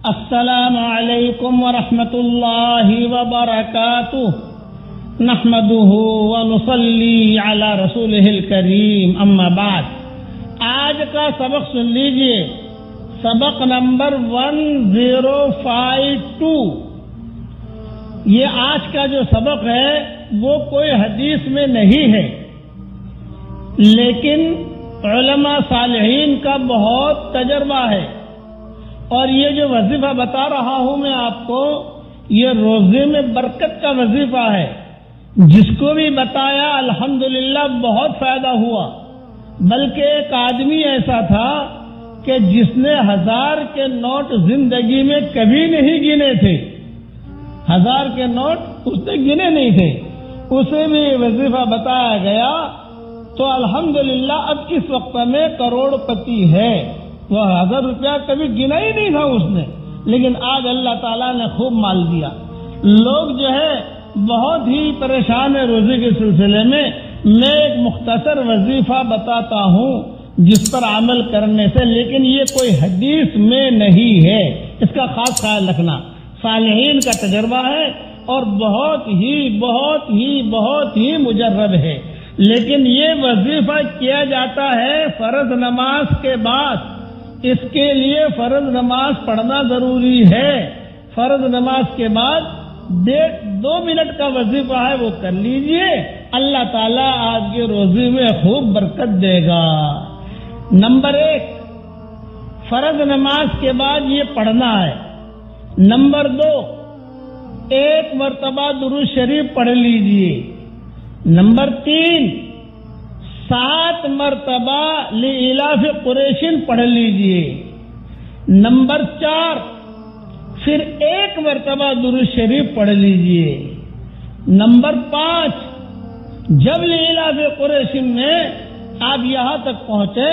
السلام علیکم ورحمۃ اللہ وبرکاتہ نحمده ونصلی علی رسولہ الکریم اما بعد. آج کا سبق سن لیجئے، سبق نمبر 1052. یہ آج کا جو سبق ہے وہ کوئی حدیث میں نہیں ہے، لیکن علماء صالحین کا بہت تجربہ ہے. اور یہ جو وظیفہ بتا رہا ہوں میں آپ کو، یہ روزے میں برکت کا وظیفہ ہے. جس کو بھی بتایا الحمدللہ بہت فائدہ ہوا. بلکہ ایک آدمی ایسا تھا کہ جس نے 1000 کے نوٹ زندگی میں کبھی نہیں گنے تھے. 1000 کے نوٹ اس نے گنے نہیں تھے، اسے بھی وظیفہ بتایا گیا تو الحمدللہ اب اس وقت میں کروڑ پتی ہے. وہ 1000 روپیہ کبھی گنا ہی نہیں تھا اس نے، لیکن آج اللہ تعالیٰ نے خوب مال دیا. لوگ جو ہے بہت ہی پریشان ہے روزے کے سلسلے میں. میں ایک مختصر وظیفہ بتاتا ہوں جس پر عمل کرنے سے، لیکن یہ کوئی حدیث میں نہیں ہے، اس کا خاص خیال رکھنا. صالحین کا تجربہ ہے اور بہت ہی مجرب ہے. لیکن یہ وظیفہ کیا جاتا ہے فرض نماز کے بعد. اس کے لیے فرض نماز پڑھنا ضروری ہے. فرض نماز کے بعد 2 منٹ کا وظیفہ ہے، وہ کر لیجئے. اللہ تعالیٰ آپ کے روزے میں خوب برکت دے گا. نمبر 1، فرض نماز کے بعد یہ پڑھنا ہے. نمبر 2، 1 مرتبہ درود شریف پڑھ لیجئے. نمبر 3، 7 مرتبہ لإلاف قریش پڑھ لیجئے. نمبر 4، پھر 1 مرتبہ درود شریف پڑھ لیجئے. نمبر 5، جب لإلاف قریش میں آپ یہاں تک پہنچے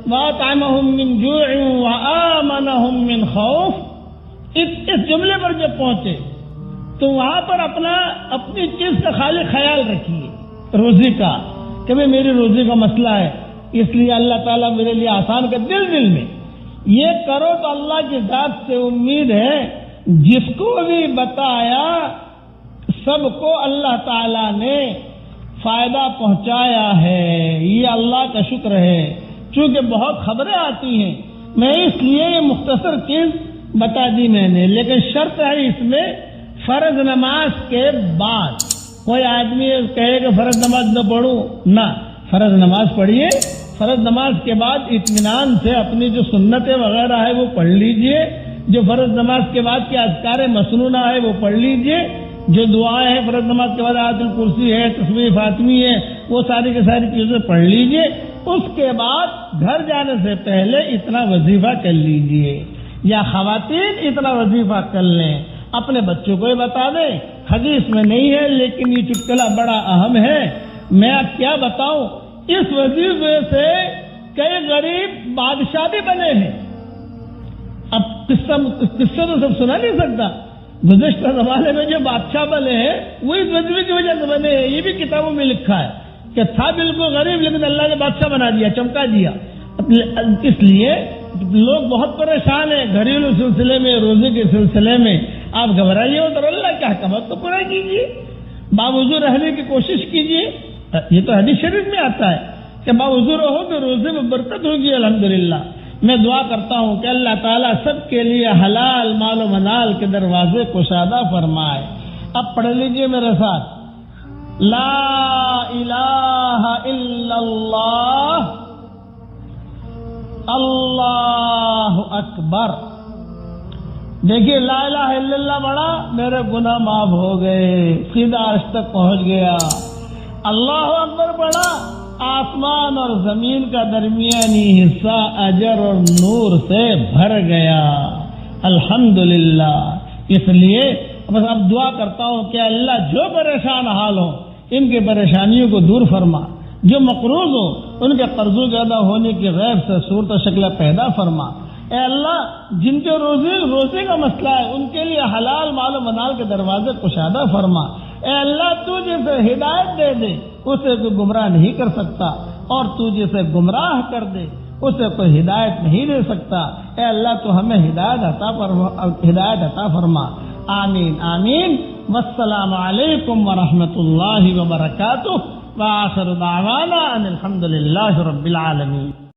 وَأَطْعَمَهُم مِّن جُوعٍ وَآمَنَهُم مِّن خَوْفٍ، اس جملے پر جب پہنچے تو وہاں پر اپنی چیز کا خالی خیال رکھیے روزے کا، کہ میری روزے کا مسئلہ ہے، اس لیے اللہ تعالیٰ میرے لیے آسان کر. دل میں یہ کرو تو اللہ کی ذات سے امید ہے جس کو بھی بتایا سب کو اللہ تعالیٰ نے فائدہ پہنچایا ہے. یہ اللہ کا شکر ہے. چونکہ بہت خبریں آتی ہیں، میں اس لیے یہ مختصر چیز بتا دی میں نے. لیکن شرط ہے اس میں فرض نماز کے بعد. کوئی آدمی کہے کہ فرض نماز نہ پڑھوں، نہ، فرض نماز پڑھیے. فرض نماز کے بعد اطمینان سے اپنی جو سنتیں وغیرہ ہے وہ پڑھ لیجئے. جو فرض نماز کے بعد کے اذکار مسنونہ ہے وہ پڑھ لیجئے. جو دعائیں ہیں فرض نماز کے بعد آیت الکرسی ہے، تسبیح فاطمی ہے، وہ ساری کی ساری چیزیں پڑھ لیجئے. اس کے بعد گھر جانے سے پہلے اتنا وظیفہ کر لیجئے، یا خواتین اتنا وظیفہ کر لیں. اپنے بچوں کو بتا دیں. حدیث میں نہیں ہے لیکن یہ چٹکلا بڑا اہم ہے. میں اب کیا بتاؤں، اس وظیفے سے کئی غریب بادشاہ بھی بنے ہیں. اب قصہ تو سب سنا نہیں سکتا. گزشتہ زمانے میں جو بادشاہ بنے ہیں وہ اس وظیفے کی وجہ سے بنے ہیں. یہ بھی کتابوں میں لکھا ہے کہ تھا بالکل غریب لیکن اللہ نے بادشاہ بنا دیا، چمکا دیا. اس لیے لوگ بہت پریشان ہیں گھریلو سلسلے میں، روزے کے سلسلے میں. آپ گھبرائیے اور اللہ کے احکامات کو پورا کیجیے، باوضو رہنے کی کوشش کیجیے. یہ تو حدیث شریف میں آتا ہے کہ باوضو رہو تو روزے میں برکت ہوگی. الحمدللہ میں دعا کرتا ہوں کہ اللہ تعالیٰ سب کے لیے حلال مال و منال کے دروازے کشادہ فرمائے. اب پڑھ لیجیے میرے ساتھ، لا الہ الا اللہ اللہ اکبر. دیکھیے لا الہ الا اللہ بڑا، میرے گناہ معاف ہو گئے، سیدھا عرش تک پہنچ گیا. اللہ اکبر بڑا، آسمان اور زمین کا درمیانی حصہ اجر اور نور سے بھر گیا. الحمدللہ. اس لیے بس اب دعا کرتا ہوں کہ اللہ جو پریشان حال ہوں ان کے پریشانیوں کو دور فرما، جو مقروض ہوں ان کے قرضوں کے ادا ہونے کی غیب سے صورت و شکل پیدا فرما. اے اللہ جن کے روزے کا مسئلہ ہے ان کے لیے حلال مال و منال کے دروازے کشادہ فرما. اے اللہ تو جسے ہدایت دے دے اسے کوئی گمراہ نہیں کر سکتا، اور تو جسے گمراہ کر دے اسے کوئی ہدایت نہیں دے سکتا. اے اللہ تو ہمیں ہدایت عطا فرما. آمین آمین. والسلام علیکم ورحمۃ اللہ وبرکاتہ. وآخر دعوانا ان الحمد للہ رب العالمین.